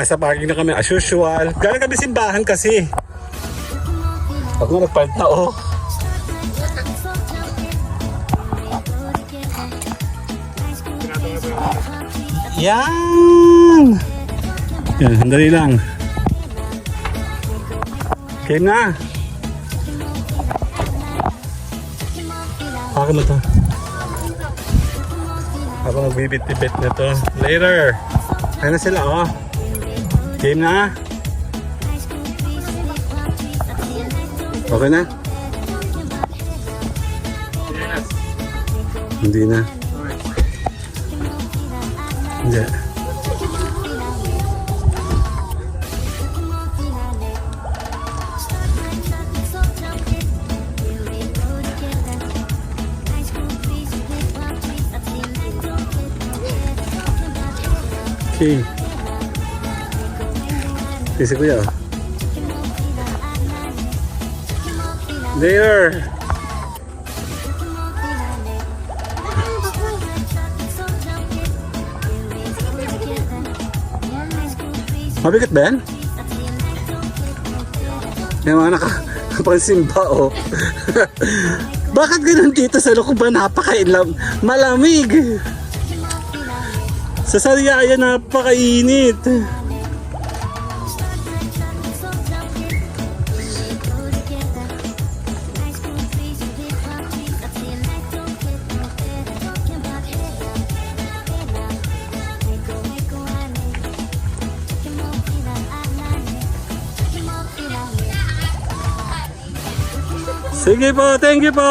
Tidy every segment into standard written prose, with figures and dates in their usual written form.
nasa parking na kami as usual. Galing kami simbahan kasi. Ako nga nagpalit na oh. Yan! Yan, sandali lang. Game na. Pakin mo to. Ako nagbibit-bit na to. Later. Ayun na sila oh. Game na. Okay na? Hindi na. Hindi. Okay. Si Kuya. There. Mabigat ba yan? Yung mga nakapansimba oh. Bakit ganun dito sa Lukuban? Napakailam. Malamig. Sa Sariaya napakainit. Sige po, thank you po.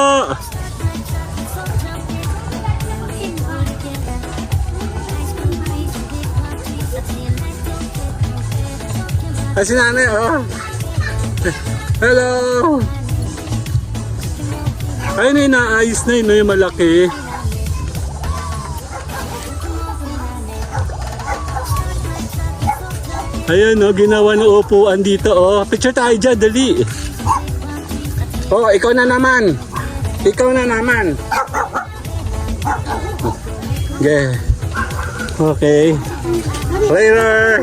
Ay, si nanay, oh. Hello. Ay, naayos na yun, yung malaki. Ayan, oh, ginawa ng upuan dito, oh. Picture tayo dyan, dali. Oh, ikaw na naman. Ikaw na naman. Okay. Okay. Later.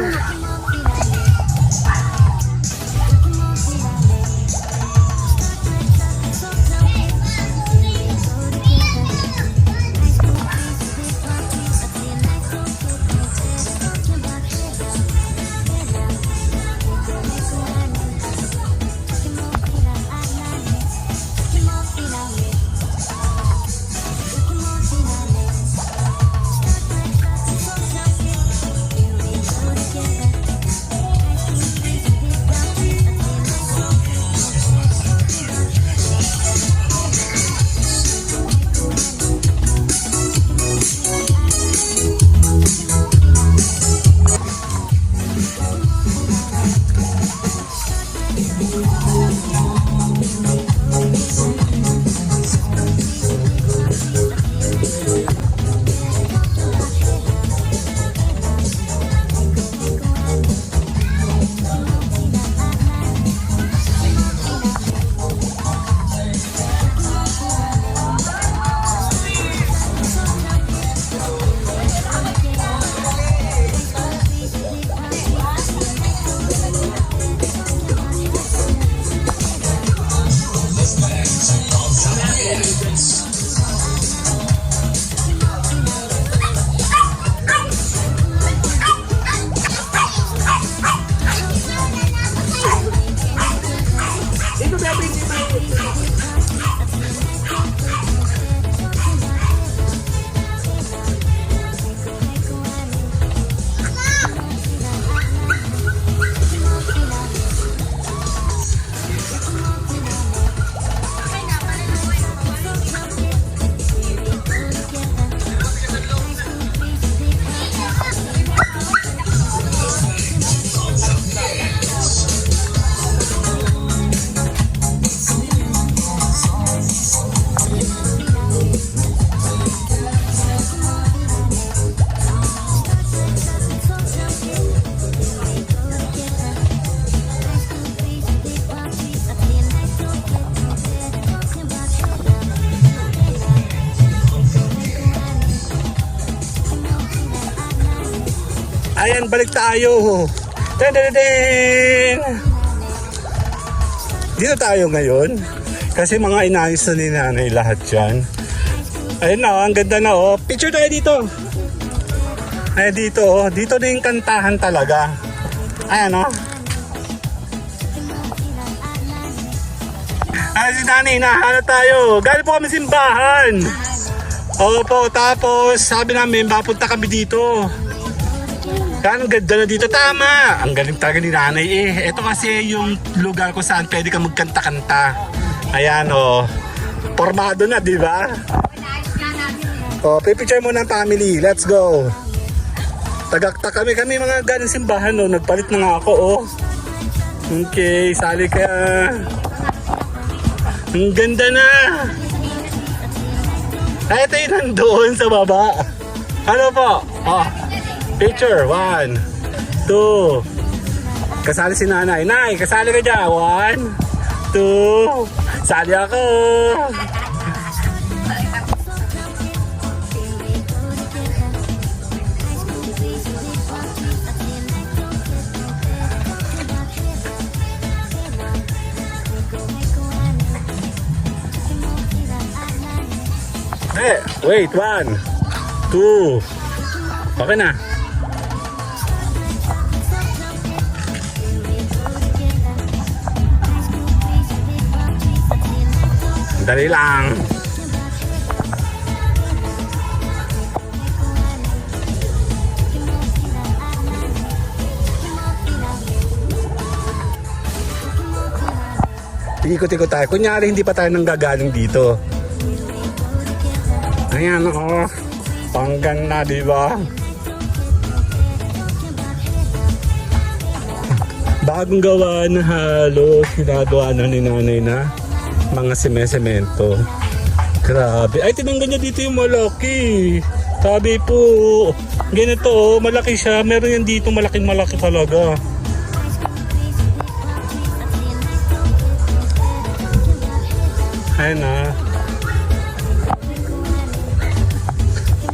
Ayan, balik tayo. Tadadadin! Dito tayo ngayon. Kasi mga inayos na ni nanay lahat yan. Ayun na, ang ganda na oh. Picture tayo dito. Ay dito oh. Dito na yung kantahan talaga. Ayan oh. Ay si nanay, nahanap tayo. Galing po kami simbahan. Opo, tapos sabi namin, papunta kami dito. Ang ganda na dito, tama. Ang galing talaga ni nanay eh. Ito kasi yung lugar ko saan pwede ka magkanta-kanta. Ayan o. Formado na, di ba? O, pipicture mo ng family. Let's go. Tagakta kami mga galing simbahan o. Nagpalit na nga ako o. Okay, sali ka. Ang ganda na. Ay, ito yung nandoon sa baba. Ano po? Oh. Picture, 1, 2. Kasali si nanay. Nay, kasali ka dyan. 1, 2. Sali ako. Wait, 1, 2. Okay na. Dali lang. Ikot-ikot tayo. Kunyari hindi pa tayo nanggagaling dito. Ayan oh. Panggan na, di ba? Bagong gawa na halos ginagawa na ni nanay na mga semento. Grabe. Ay, tinanggal niya dito yung malaki. Sabi po, ganito, malaki siya. Meron yan dito, malaki talaga. Ayun na.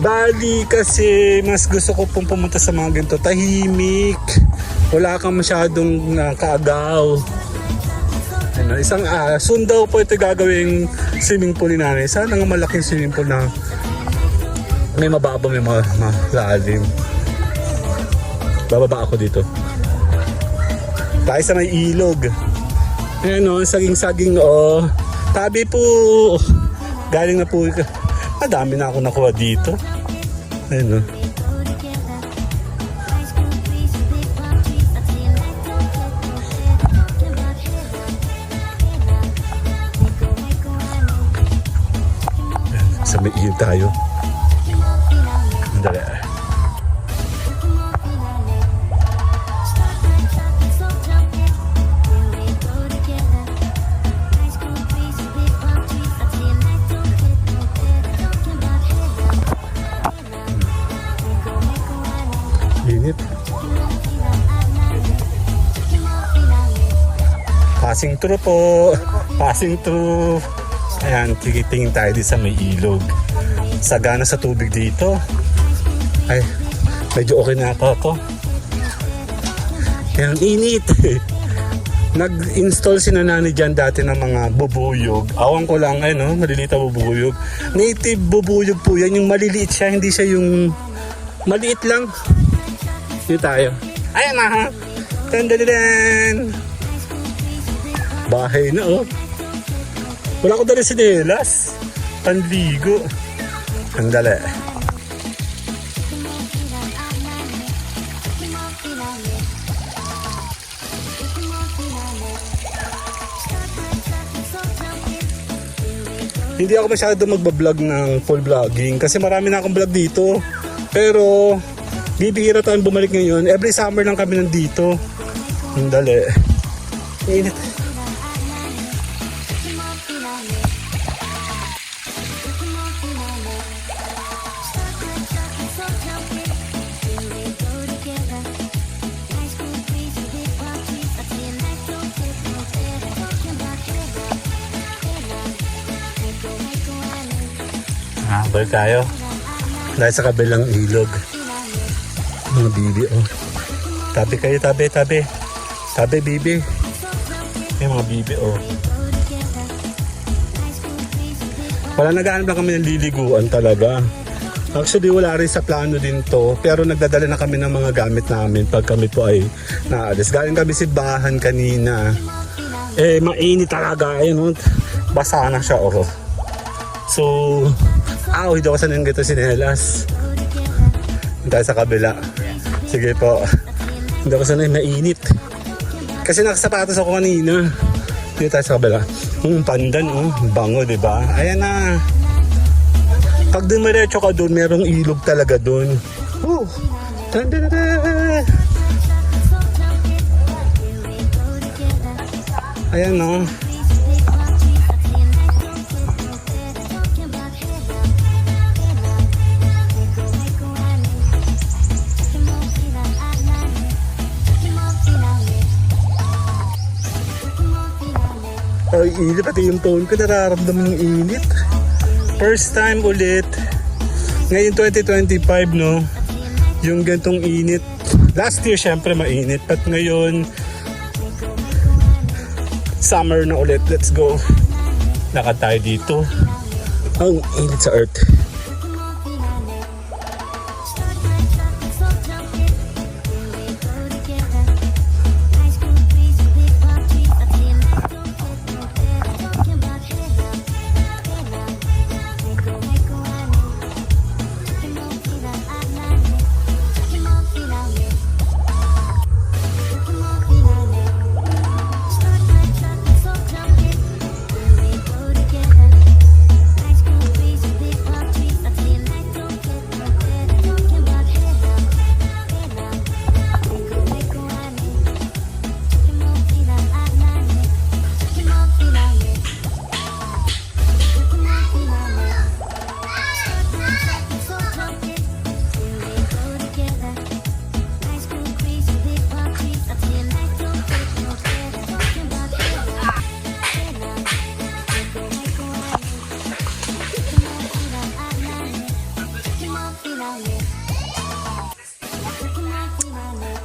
Bali kasi mas gusto ko pong pumunta sa mga ganito. Tahimik. Wala kang masyadong kaagaw. Ano, isang soon daw po ito gagawing swimming pool ni nanay. Sana nga malaking swimming pool na may mababa, may malalim. Bababa ako dito. Tayo sa may ilog. Ayan o, saging-saging o. Tabi po. Galing na po. Madami na ako nakuha dito. Ayan o. Sa may iyo tayo. Dali. Init. Passing through po. Passing through. Ayan, tikitingin tayo di sa may ilog. Sagana sa tubig dito. Ay, medyo okay na ako. Ayan, init. Nag-install si nanay dyan dati ng mga bubuyog. Awan ko lang, ay no, maliliit na bubuyog. Native bubuyog po yan, yung maliliit siya, hindi siya yung maliit lang. Dito tayo. Ayan na ha. Tandadan. Bahay na oh. Wala ko dali sinelas. Panligo. Andali. Hindi ako masyado magbablog ng full vlogging kasi marami na akong vlog dito. Pero bibihira tayong bumalik ngayon. Every summer lang kami nandito. Andali. Init. Balik tayo. Dahil sa kabilang ilog. Mga bibi, oh. Tabi kayo, tabi, tabi. Tabi, bibi. May mga bibi, oh. Wala, naghahanap lang kami ng liliguan talaga. Actually, wala rin sa plano din to. Pero nagdadala na kami ng mga gamit namin pag kami po ay naalis. Galing kami simbahan kanina. Mainit talaga. Ayun, basa na siya, oh. So, hindi ako sanang gito sinelas. Tayo sa kabila. Sige po. Hindi ako sanay mainit. Kasi nakasapatos ako kanina. Dito tayo sa kabila. Pandan, bango, diba? Ayan na. Pag dumiretso ka doon, merong ilog talaga doon. Ayan, no. Ay, init. Pati yung phone ko nararamdaman ng init. First time ulit. Ngayon 2025, no? Yung gantong init. Last year, syempre, mainit. At ngayon, summer na ulit. Let's go. Lakad tayo dito. Ang init sa earth.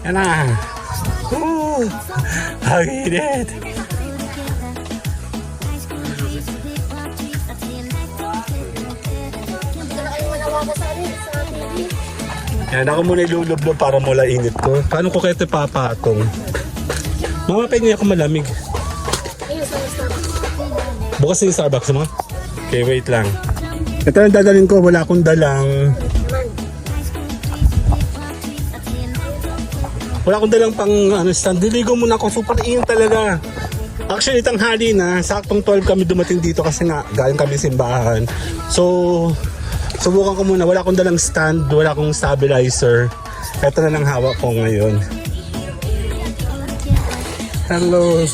Yan na. Ang init. Yan ako muna ilulublob para mula init ko. Paano ko kayo ito papatong? Mamapay niya ako malamig. Bukas yung Starbucks mo? Okay, wait lang. Ito ang dadalhin ko. Wala akong dalang. Wala akong dalang pang stand. Diligo muna ako. Super init talaga. Actually, tanghali na. Saktong 12 kami dumating dito kasi nga galing kami simbahan. So, subukan ko muna. Wala akong dalang stand. Wala akong stabilizer. Ito na lang hawak ko ngayon. Hello.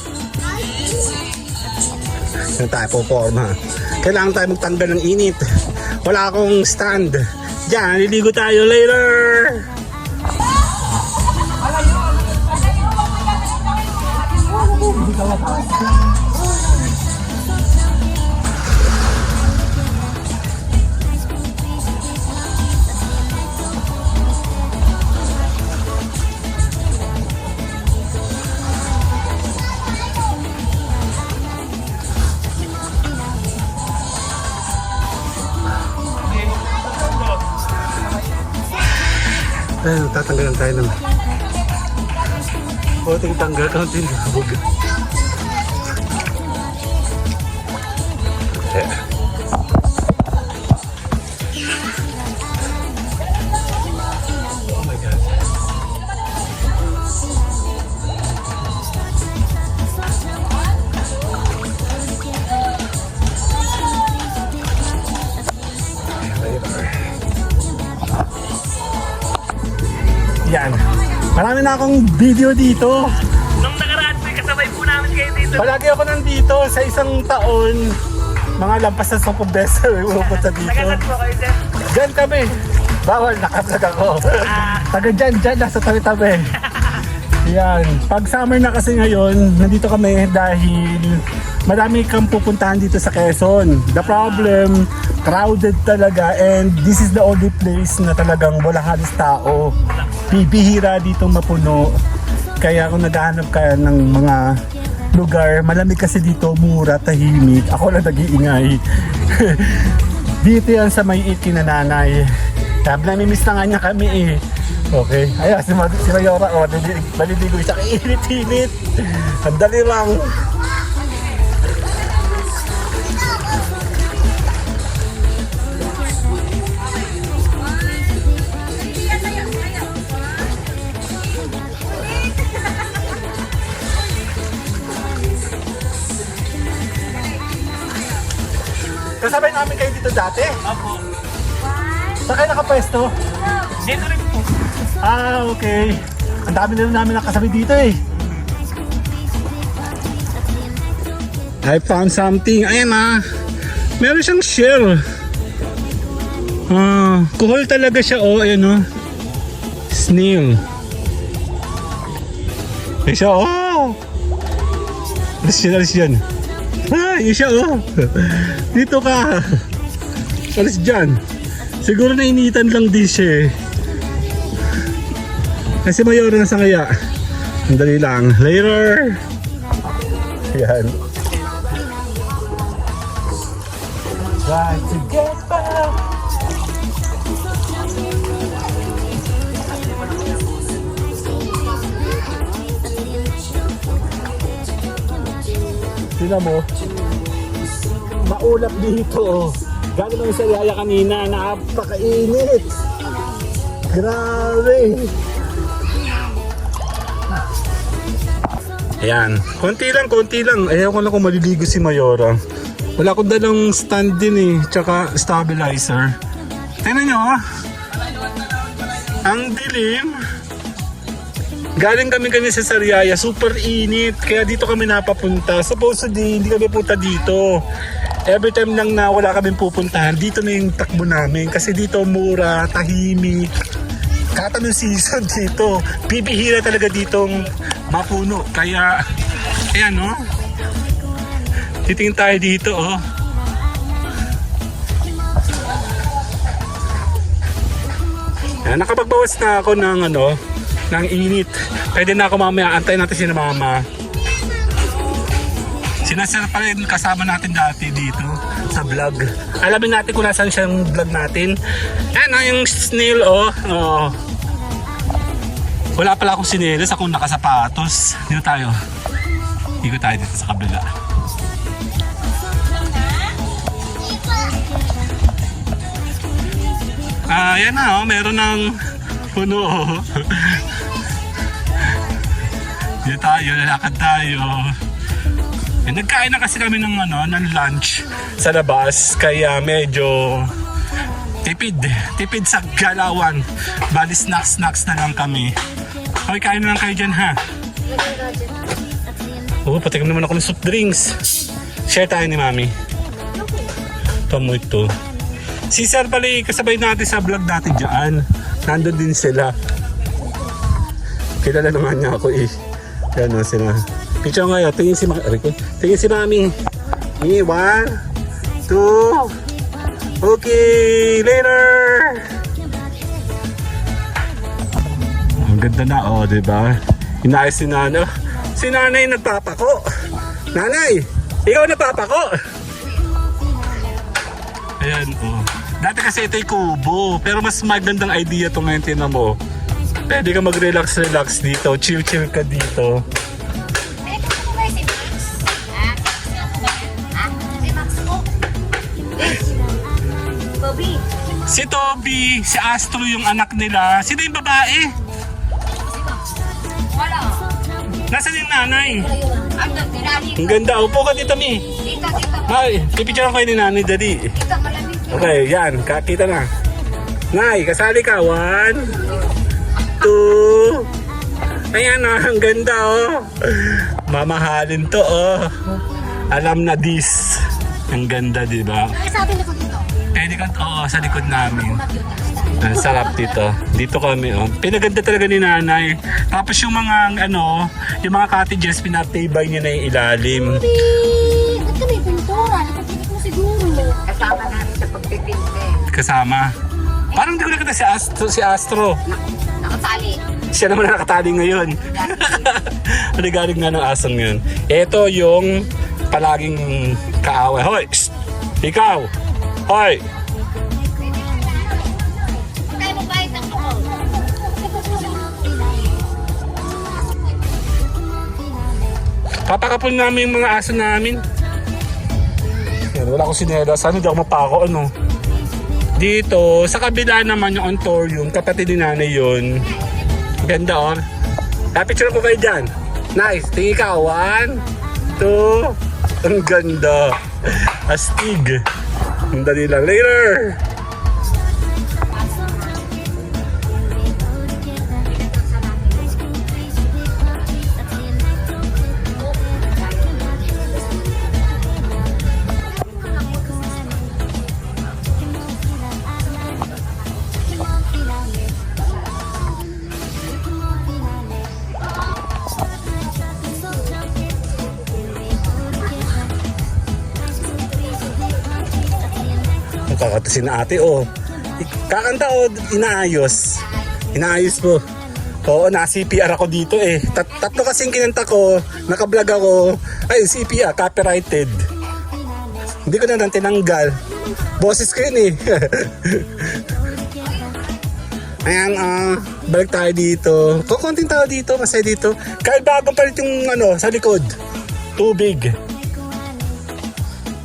Yan tayo po forma. Kailangan tayo magtanggal ng init. Wala akong stand. Diyan, liligo tayo later. Ayun, tatanggalan tayo ng konting tanggal, konting hubog. Oh my God. Yan. Marami na akong video dito. Nung nakaraan po, kasabay po namin kayo dito. Palagi ako nandito sa isang taon. Mga lampas na 10 beses pupunta dito. Nagalan po kayo, sir. Diyan kami. Bawal, nakablog ako. Taga dyan, nasa tabi-tabi. Yan. Pag summer na kasi ngayon, nandito kami dahil marami kang pupuntahan dito sa Quezon. The problem, crowded talaga, and this is the only place na talagang wala halos tao. Bibihira dito mapuno. Kaya kung naghahanap ka ng mga lugar, malamig kasi dito, mura, tahimik. Ako lang nag-iingay. Dito yan sa may iki na nanay. Namimiss na nga niya kami eh. Okay. Ayan, si Mayora, maliligoy siya. Init-init. Ang dali lang. Kasabay namin kayo dito dati? Opo. Saan kayo nakapwesto? Dito rin po. Ah, okay. Ang dami na rin namin nakasabay dito eh. I found something. Ayan ah. Meron siyang shell. Kuhol talaga siya oh. Ayan oh. Snail. Ayan siya oh. Alis yan. Ah, yun siya oh. Dito ka. Alis dyan. Siguro nainitan lang din siya eh. Kasi Mayora na sa kaya. Ang dali lang. Later. Yan. Try to get back. Tingnan mo. Maulap dito. Gano'n naman sa yaya kanina. Napakainit. Grabe. Ayan. Konti lang. Ayaw ko lang kung maliligo si Mayora. Wala akong dalang stand din eh. Tsaka stabilizer. Tingnan nyo ha. Ang dilim. Galing kami sa Sariaya, super init, kaya dito kami napapunta. Supposedly, hindi kami punta dito. Every time lang na wala kami pupuntahan, dito na yung takbo namin. Kasi dito mura, tahimik. Katanong season dito. Bibihira talaga ditong mapuno. Kaya, ayan no. Titingin tayo dito oh. Ayan, nakapagbawas na ako ng ng init. Pwede na ako mamaya, antayin natin si mama. Sinasar pa rin kasama natin dati dito sa vlog. Alamin natin kung nasaan siyang vlog natin. Ayan yung snail oh. Wala pala akong sinelas, akong nakasapatos. Dito tayo. Ikot tayo dito sa kabila. Ayan na meron ng puno oh. Dito tayo, lalakad tayo. Nagkain na kasi kami ng lunch sa labas, kaya medyo tipid sa galawan. Bali snacks na lang kami. Okay, kain na lang kayo dyan ha. Patikim naman ako ng soft drinks. Share tayo ni Mami. Tamo ito. Si Sir pala kasabay natin sa vlog natin dyan. Nandun din sila. Kilala naman niya ako eh. Yan o sila. Picture ngayon, tingin si Mami. 1, 2. Okay, later. Ang ganda na oh, di ba? Inayos si Nana. Si Nanay nagpapako. Nanay, ikaw nagpapako. Ayan oh. Dati kasi ito'y kubo, pero mas magandang idea ito ngayon, tinan mo. Pwede ka mag-relax dito, chill ka dito. Si Toby, si Astro yung anak nila. Sino yung babae? Wala. Nasaan yung nanay? Ang Ang ganda. Upo ka dito, Mi. Dito. Ay, pipicturean kayo ni nanay, dali. Dito, malamig. Okay, yan. Kakita na. Nay, kasali ka. 1, 2. Ayan oh, ang ganda oh. Mamahalin to oh. Alam na this. Ang ganda, di ba? Ay, sabi na ko dito. Pwede ka, sa likod namin. Ang sarap dito. Dito kami, oh. Pinaganda talaga ni nanay. Tapos yung mga, yung mga cottages, pinatibay niya na yung ilalim. siguro. Kasama namin sa pagpipinte. Kasama. Parang hindi ko nakita si Astro. Nakatali. Siya naman na nakatali ngayon. Nagaling nga ng asong yun. Ito yung palaging kaaway. Hoy! Shh! Ikaw! Hoy! Kaya mo bayad ng ako. Papakapon namin yung mga aso namin. Yan, wala akong sinela. Sana hindi ako mapako, ano. Dito, sa kabila naman yung Ontorium, kapatid ni nanay yun. Ganda, oh. Picture ko kayo dyan. Nice. Tingin ka. 1, 2. Ang ganda. Astig. Ang dali lang. Later. Kakatasin na ate, oh. Kakanta, oh, inaayos. Inaayos po. Oo, na-CPR ako dito eh. Tatlo kasing kinanta ko, nakablog ako. Ay, CPR, copyrighted. Hindi ko na lang tinanggal. Boses ko yun eh. Ayan, balik tayo dito. Kukunting tao dito, masaya dito. Kahit bagong palit yung ano, sa likod. Tubig.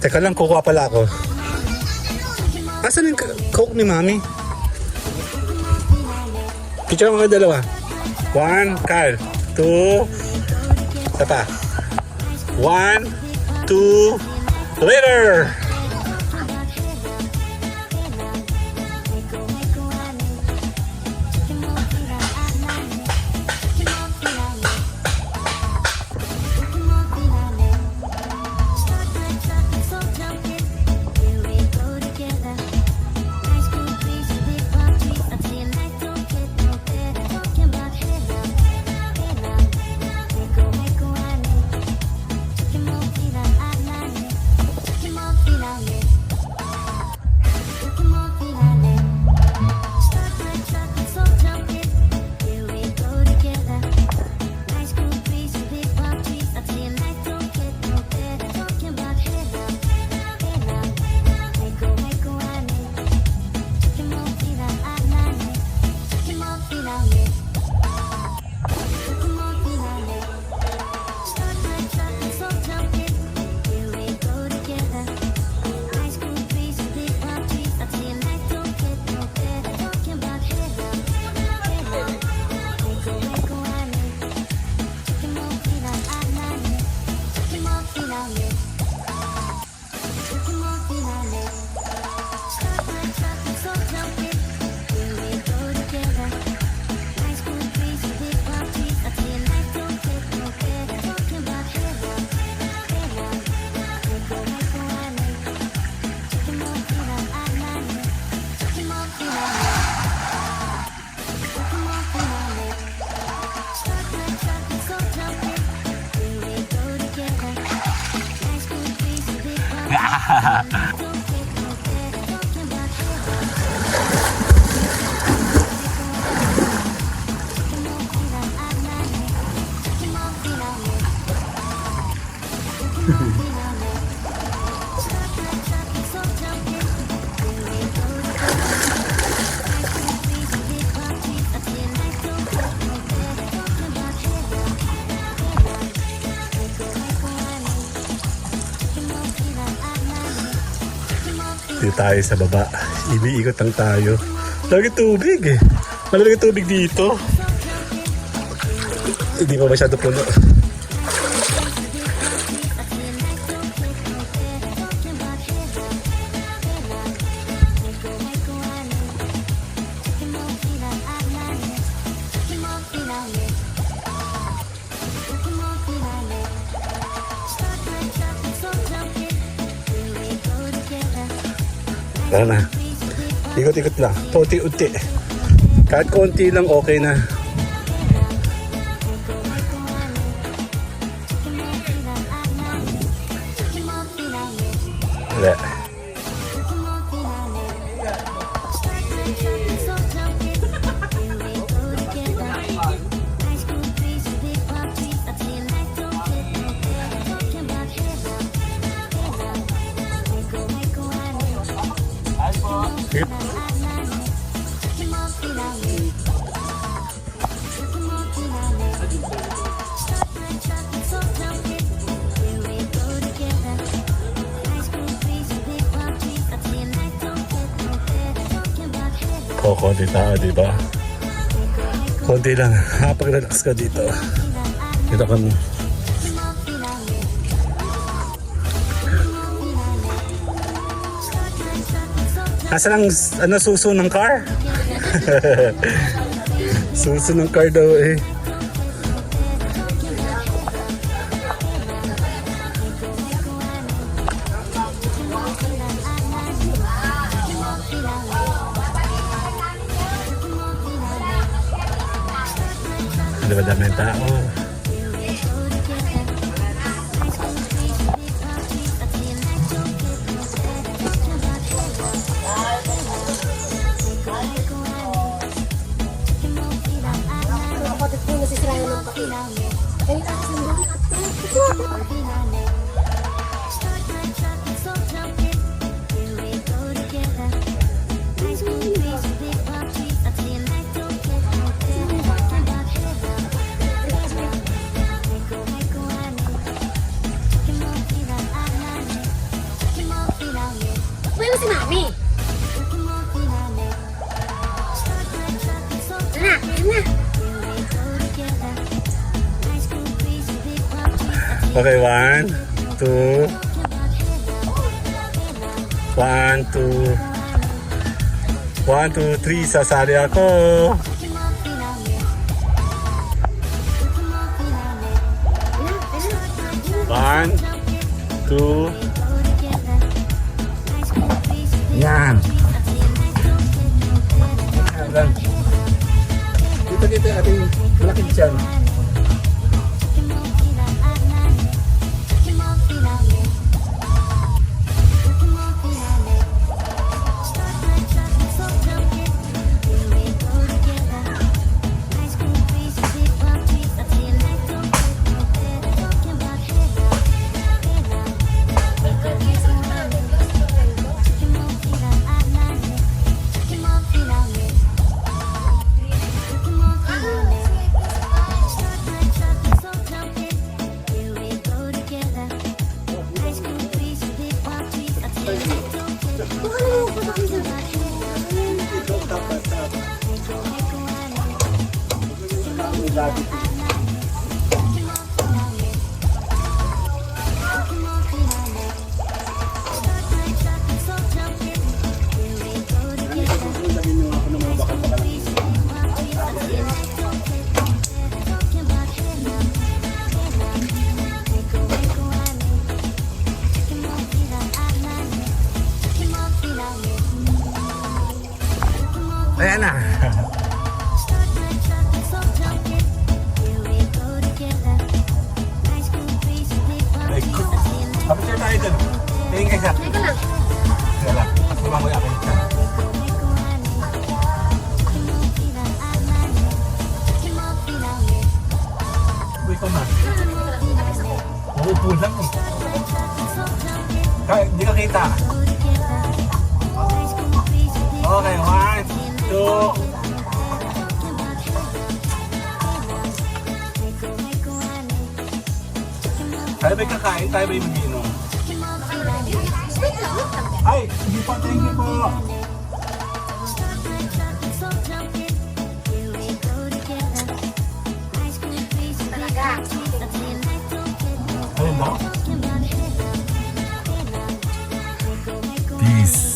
Teka lang, kukuha pala ako. Asan yung coke ni Mami? Picture mo kayo dalawa. 1, Kyle. 2. Isa pa. 1, 2. Later! Dito tayo sa baba. Iniikot lang tayo. Lagi tubig eh. Malamig tubig dito. Hindi pa masyado puno. Tara na. Ikot-ikot lang. Paunti-unti. Kahit konti lang okay na. Wala. Konti tao, di ba? Konti lang. Pag-relax ka dito. Dito kami. Asa lang suso ng car? Suso ng car daw eh. Di ba dami ang tao? Kapatid ko nasisirayan ng pati. Ayun ang sandali. Uy, mo si Mami. Ano na? Ano na? Okay, 1, 2. 1, 2. 1, 2, 3. Sasali ako. One, two. Yan. Yan. Dito yung ating malaking tiyan. Ayan na. Kapit tayo dun. Tingin ka isa. Teka lang. Kaya lang. At lumangoy ako isa. Uy, ito na. Uupo lang eh. Hindi ka kita. Okay, 1, 2. Tayo ba'y kakain? Tayo ba'y mag-inom? Ay! Hindi pa, thank you po! Ayun ba? Peace!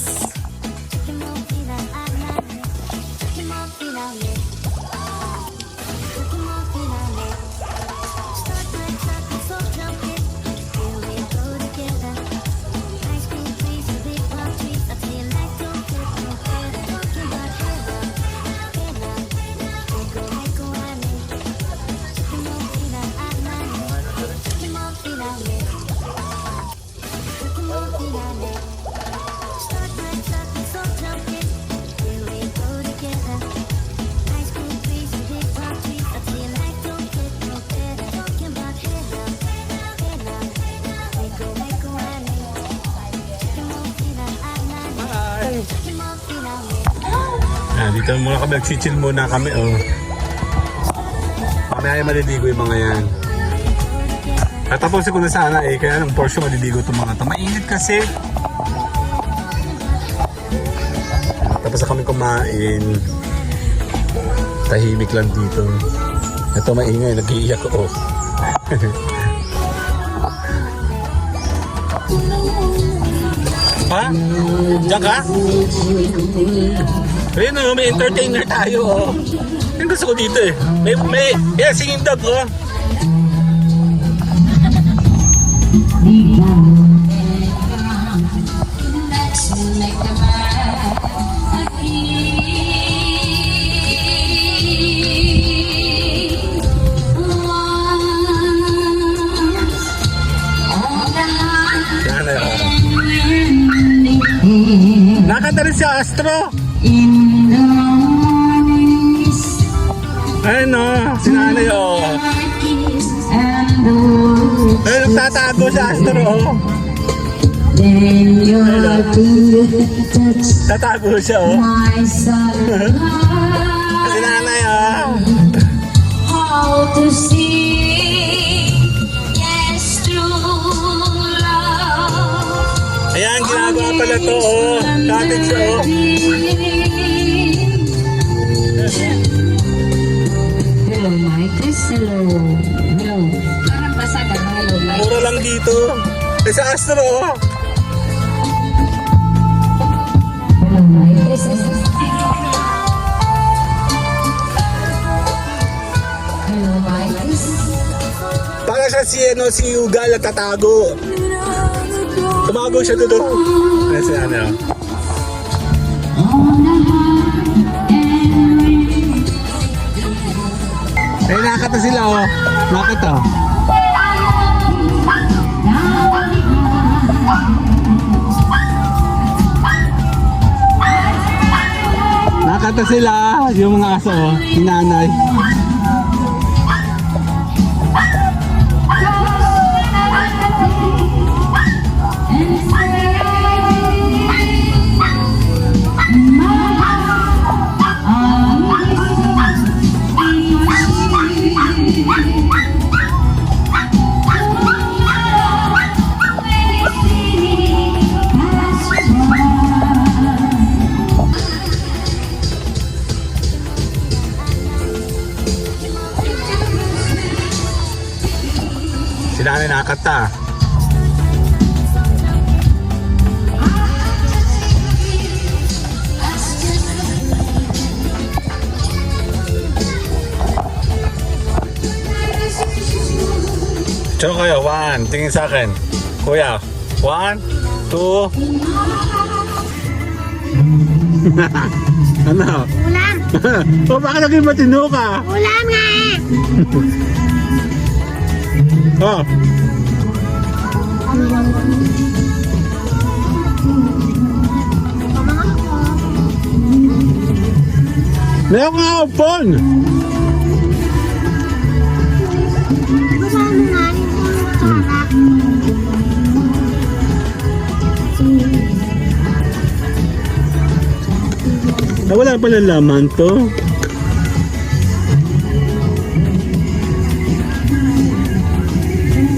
Dito muna kami, nagsichill muna kami, oh. Mamaya maliligo yung mga yan. Tatapusin ko na sana eh, kaya ng Porsche maliligo itong mga ito. Mainit kasi. Tapos na kami kumain. Tahimik lang dito. Ito maingay, nag-iiyak ko. Oh. Ha? Diyan ka? Ayun o, may entertainer tayo oh. Yung gusto ko dito eh. Yeah, singing dog oh. Nakanta rin si Astro. Ayun o, sinanay o. Ayun, nagtatago si Astro o. Tatago siya o. Sinanay o. How to see, yes, true love. Ayan, ginagawa pala to o. Cottage siya o. Hello, Mike. Hello. Hello. Parang basa ka. Hello, Mike. Mura lang dito. Eh sa Astro o. Hello, Mike. Hello, Mike. Para siya si Yugal at tatago. Tumago siya doon. Ayan si ano. Eh, nakakata sila oh. Nakakata. Nakakata sila yung mga aso oh. Sinanay. Sila na nakakata. Tsaka kayo, 1, tingin sa akin. Kuya, 1, 2. Ano? Ulam. O bakit naging matino ka? Ulam nga eh. Oh. Meron nga ako phone. Basa mo nga. Wala pala laman to.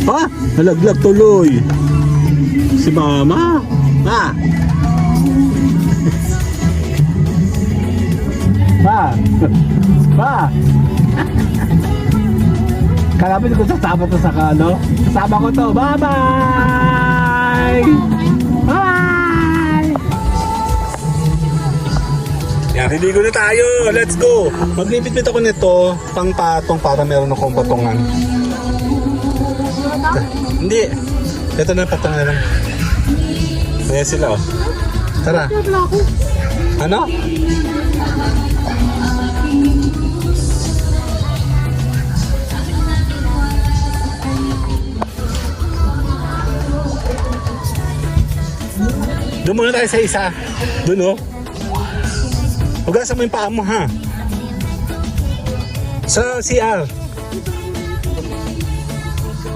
Ah, nalaglag tuloy. Si mama. Pa. Pa. Pa. Kalapit ko sasama to sa kano. Kasama ko to. Bye-bye. Bye. Yan, hindi ko na tayo. Let's go. Maglipit-pit ako nito pang patong para meron akong patungan. Hindi. Ito na patong na lang. Ayan sila oh. Tara. Ano? Doon muna tayo sa isa. Doon oh. Hugasan mo yung paa mo ha. Sa CR.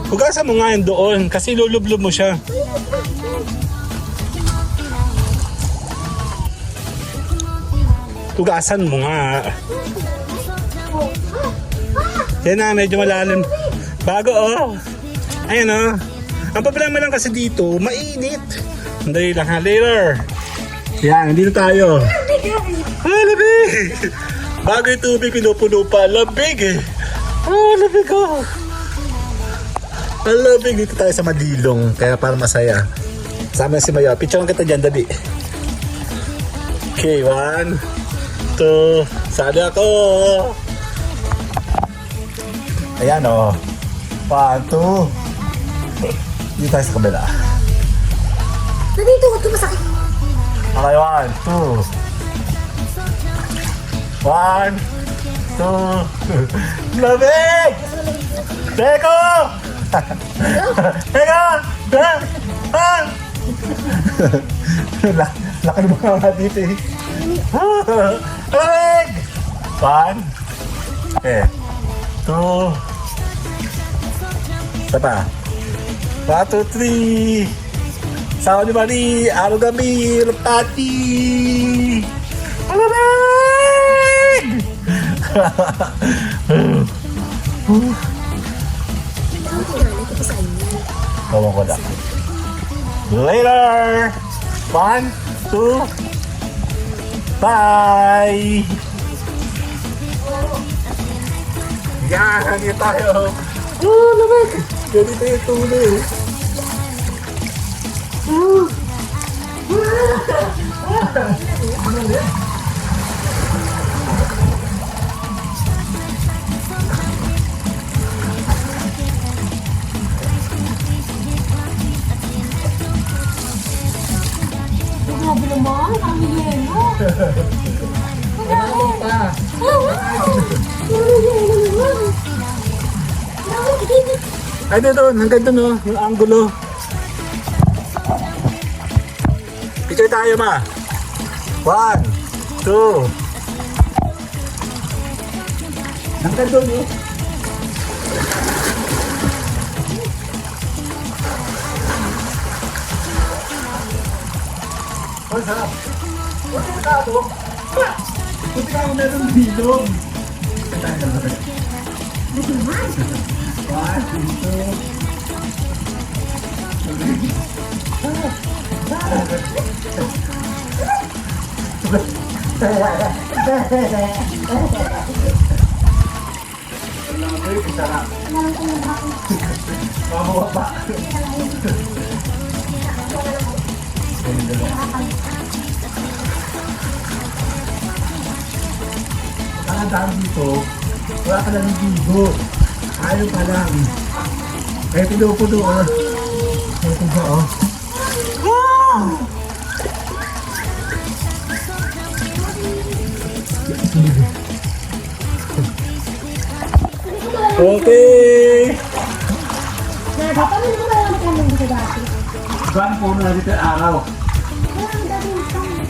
Hugasan mo nga yun doon kasi lulublob mo siya. Hugasan mo nga. Yan na, medyo malalim. Bago, oh. Ayan, oh. Ang problema lang kasi dito, mainit. Andali lang ha, later. Yan, dito tayo. Ah, labig! Bago yung tubig, pinupuno pa. Labig eh. Ah, labig oh. Ang labig. Dito tayo sa Madilong. Kaya para masaya. Sama si Maya. Picture kita dyan, dali. Okay, 1, 2. Sali ako. Ayan o. 1, 2. Dito tayo sa kabila. Nandito ko, tumasakit. Okay, 1, 2. 1, 2. Lamig! Teko! Teko! Laki ng mga dito eh. Lamig! 1. Okay. 2. Isa pa. 1, 2, 3. Sama ni Mari, araw gabi, pati. Malamig! Tawag ko lang. Later! 1, 2. Bye! Yan, hangin tayo. Oh, lamig! Ganito yung tuloy. Grabe naman, ang yelo. Ano pa? Ay, doon. Hanggang doon, oh. Yung angulo. Picture tayo, ma. 1, 2. Hanggang doon, oh. Oh, sarap. Huwag yung tabo. Buti ka ako meron bilog. One, two. Mamuha pa. Ang dami dito, wala ka lang bigo. Ayaw pa lang. Eh, pinupuno oh. Ito ba oh. Okay! Dapat mo ba yung kanong dito dati? Saan po na dito yung araw? Ang dami yung kanong.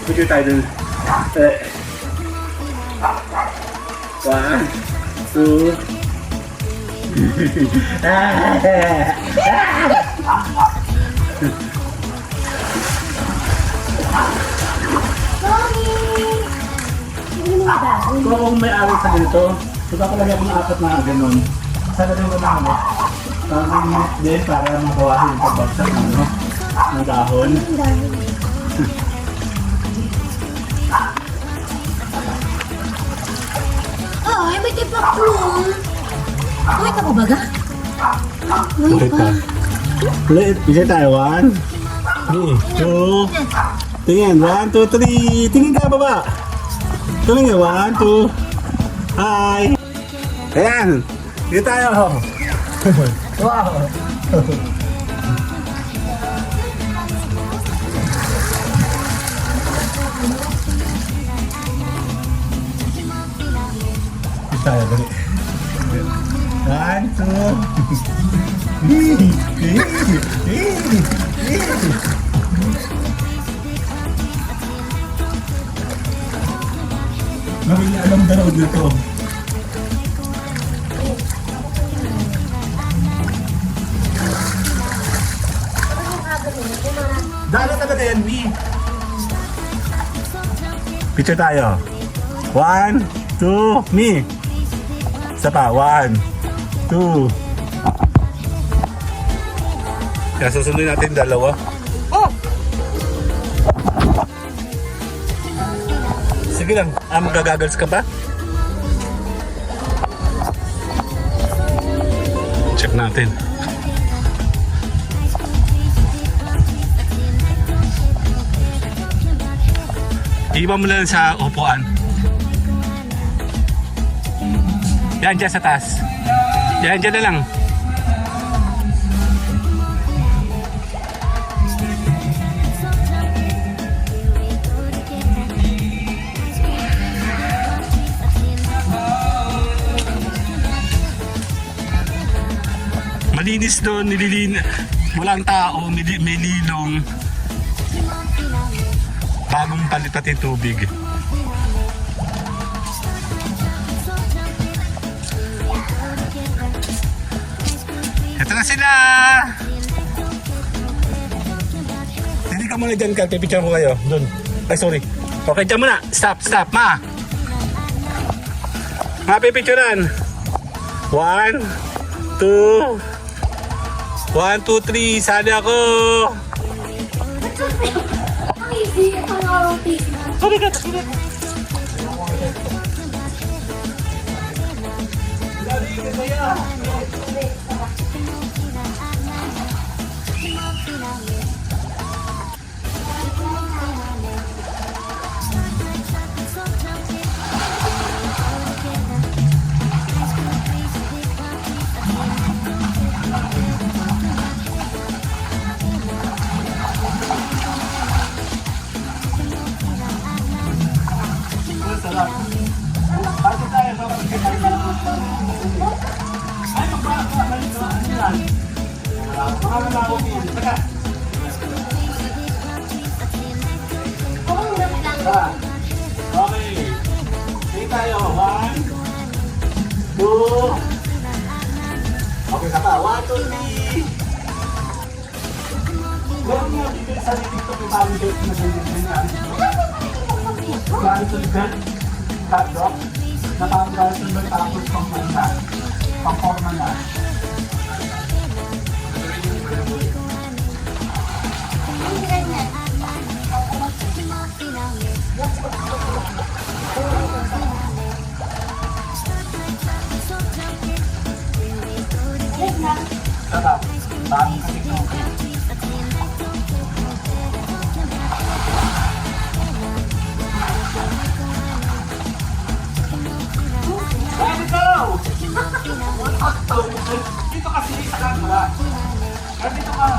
Picture tayo dun. 1, 2. Kung may ari sa ganito, diba palagi akong apat na ganun. Sana rin ko na ano, parang din para mabawasan yung pagbagsak ng ano, ng dahon. Ay, may tipak plum. Uy, ka pa baga? Uy, Okay pa. pa. Ulit, isa tayo. 1, 2. Tingin, 1, 2, 3. Tingin ka baba. Tingin ka, 1, 2. Hi. Ayan. Dito tayo. Wow. Dito tayo, dali. 1, 2. May alam daw dito. Dalo talaga yan, Mi. Picture tayo. 1, 2, me. Isa pa. 1, 2. Kaya susunod natin dalawa. Sige lang. Magagagals ka ba? Check natin. Iwan mo lang sa upuan. Yan, dyan sa taas. Yan, dyan na lang. Malinis doon, walang tao, may lilong. Bagong palipat yung tubig. Ito na sila! Hindi ka muna dyan, Kat. Pipicture ko kayo. Doon. Ay, sorry. Okay, dyan muna. Stop, ma! Pipicturean. 1, 2, 1, 2, 3. Sali ako! Ang easy. Ang rotate. Sorry, Kat. Okay. Sige tayo. 1, 2. Okay, saka. 1, 2, 3. Meron nga dito sa TikTok yung parang dito na ganyan. Parang sulgan. Hotdog. Na parang parang sulgan tapos pang-forma na. Sarap. Parang kasi okay. Ready go! Dito kasi sa camera. Dito ka.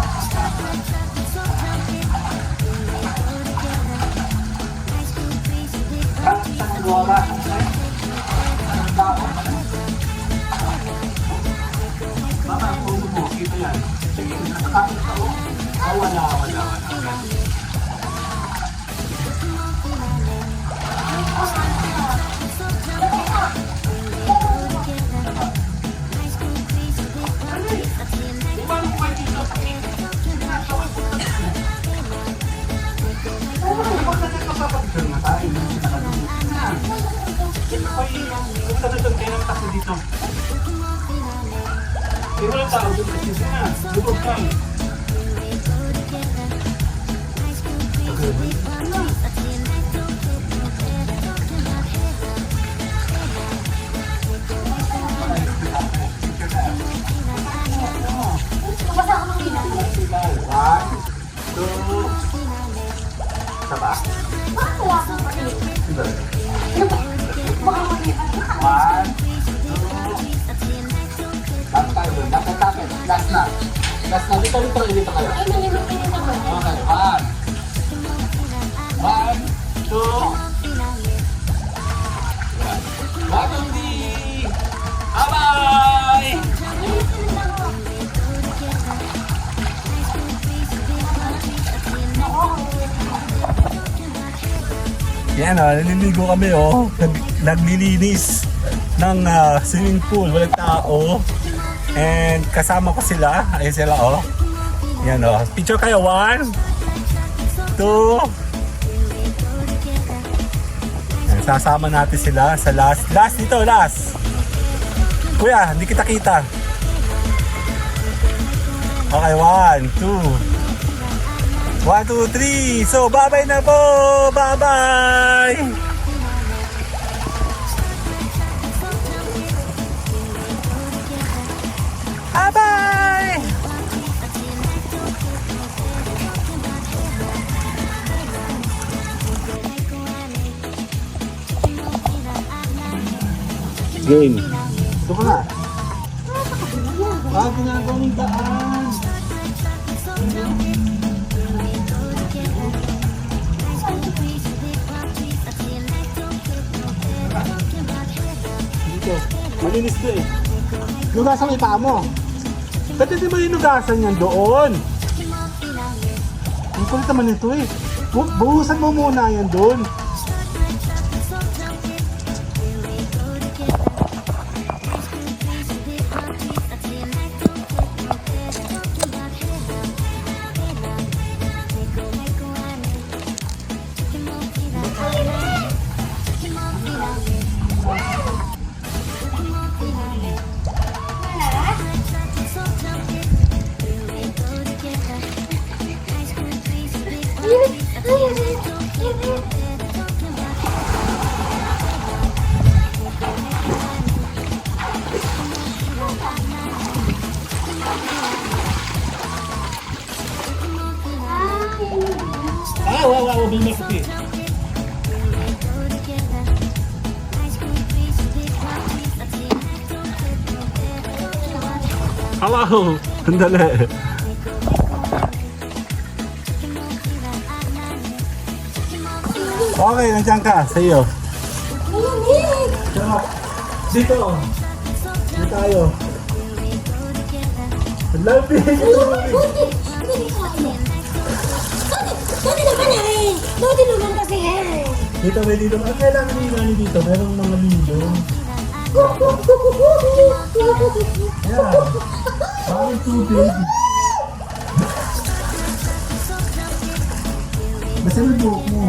Sa nagawa. Mama, ang puno mo. Ito yan. Sige, nakakapit ka o. Wala. Walang tao doon kasi na. Lubog ka. Saba. Last na. Dito kayo. Ay, malimit ka nito ko. Okay, 1, 2. Bye-bye! Yan o, naliligo kami o. Naglilinis ng swimming pool. Walang tao. And kasama ko sila. Ayun sila o. Yan o. Picture kayo. 1, 2. Sasama natin sila sa last. Last dito, last. Kuya, hindi kita kita. Okay, 1, 2. 1, 2, 3. So, bye-bye na po. Bye-bye. Bye-bye. Game. Ito ka nga. Ginagawang daan. Dito. Malinis to eh. Lugasan mo yung paa mo. Pwede di ba yung lugasan yan doon? Ang kulit naman ito eh. Buhusan mo muna yan doon. Wow, bilis ito. Hello, sandali. Okay, nandiyan ka, sa iyo. Dito. Dito tayo. Love you. Dati naman eh! Dati naman kasi eh! Dito, may dito. Ang kailangan ni Nani dito, merong mga lilo. Ayan. Bakit tubig? Basta may buhok mo.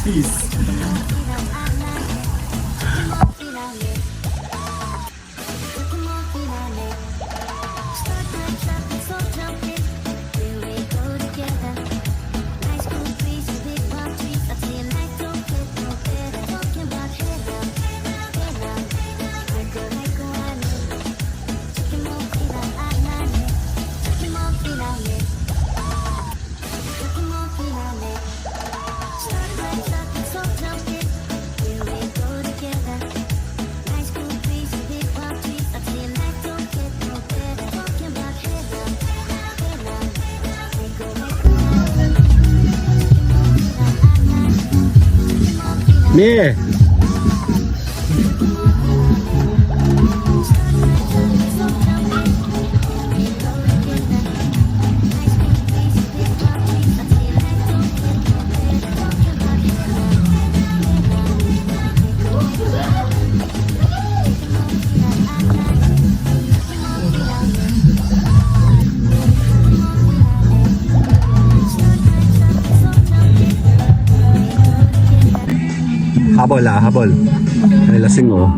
Peace. Me. Habol habol. Ay, lasing oh.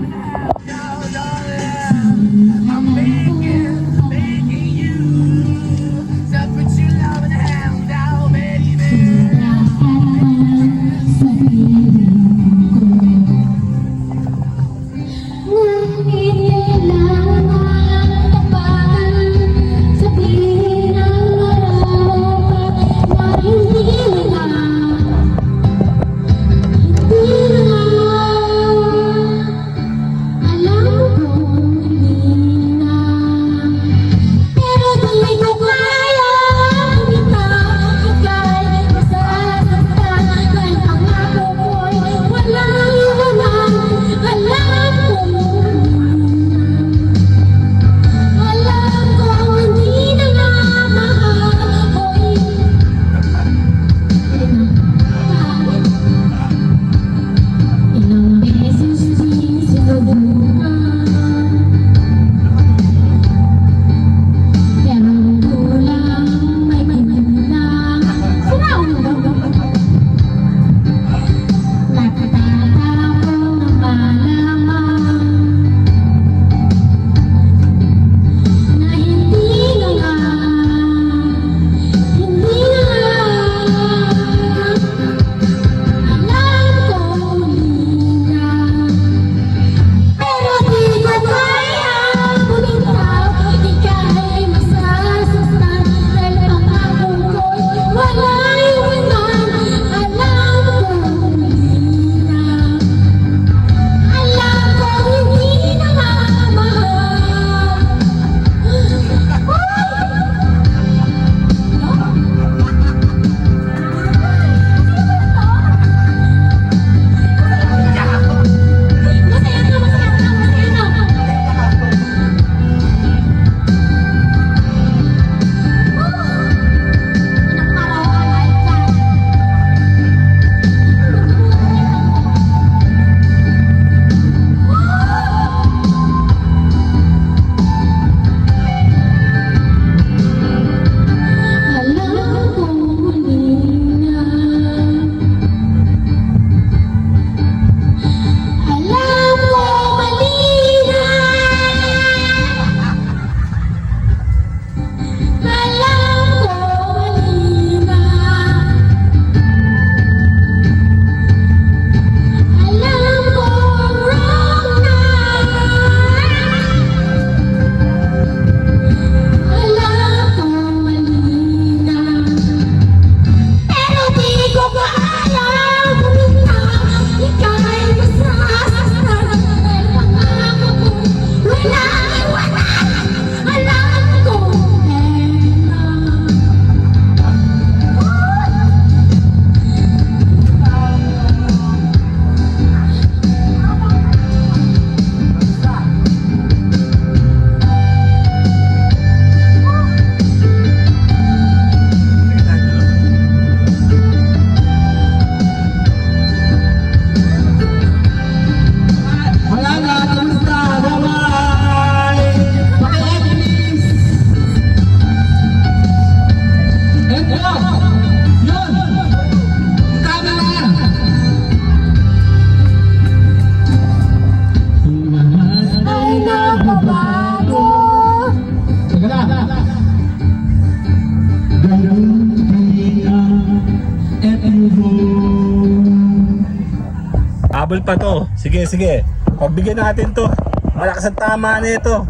Habol pa to. Sige, sige. Pagbigyan natin to. Malakas ang tama na ito.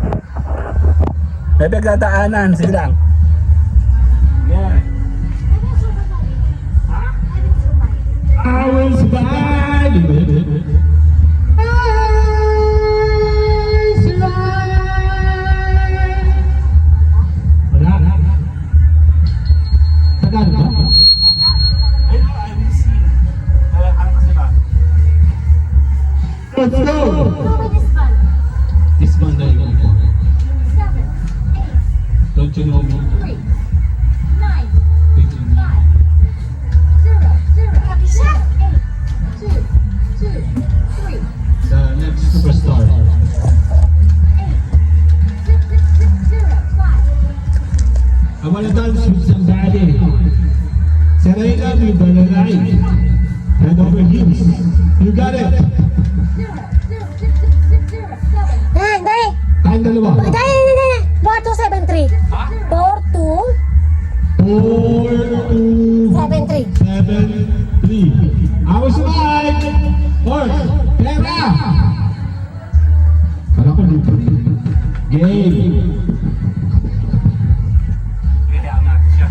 May pagdadaanan. Sige lang. Yan. I will survive. Wala. Tagal ba? I will see. Ano kasi ba? Let's go! This one I know. Don't you know me? The next superstar. I wanna dance with somebody. Serena with the right. Head over heels. You got it. Dali! Tayong dalawa. Dali! 4273. 4273. 4, 2, 7, 3. I was right. Horse. Pera. Kala ko dito. Game. Kaya natin siya.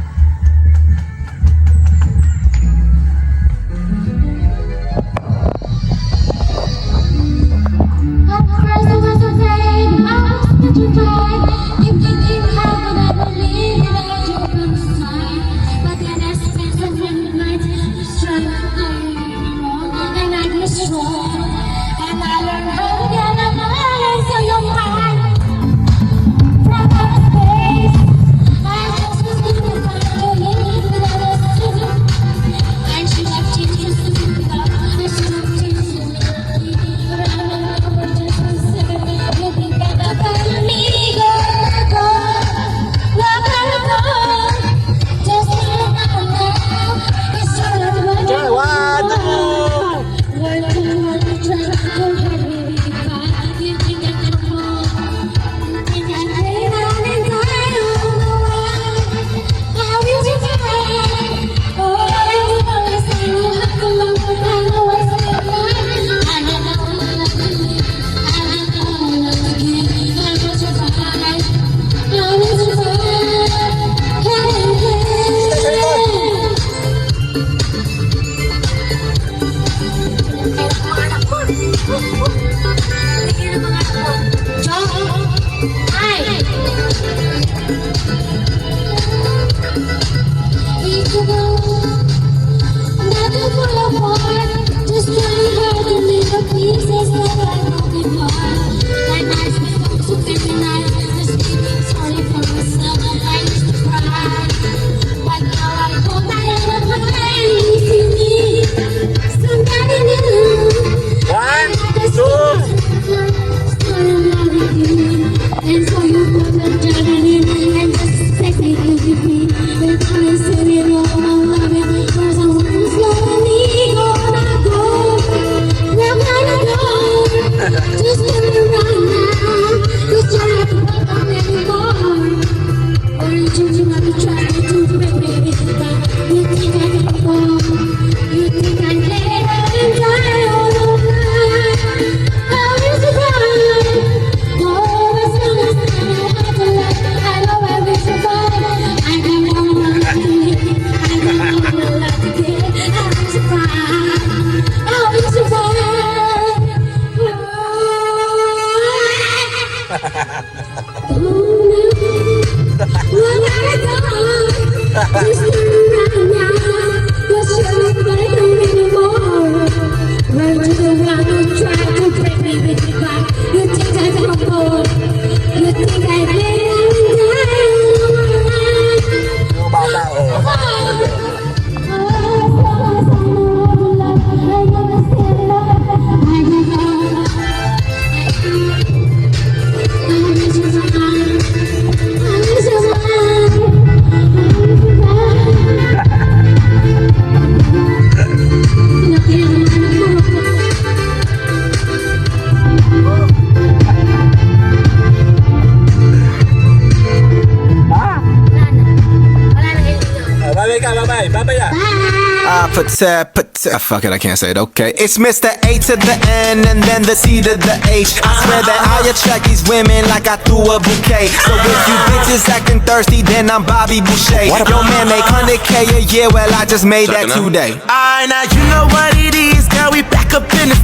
Bye-bye ka, bye-bye. Bye-bye. Bye! Fuck it, I can't say it. Okay, it's Mr. A to the N and then the C to the H. I swear that I attract these women like I threw a bouquet. So if you bitches acting thirsty, then I'm Bobby Boucher. Yo man make 100K a year, well I just made that today. Now you know what it is, girl. We back up in the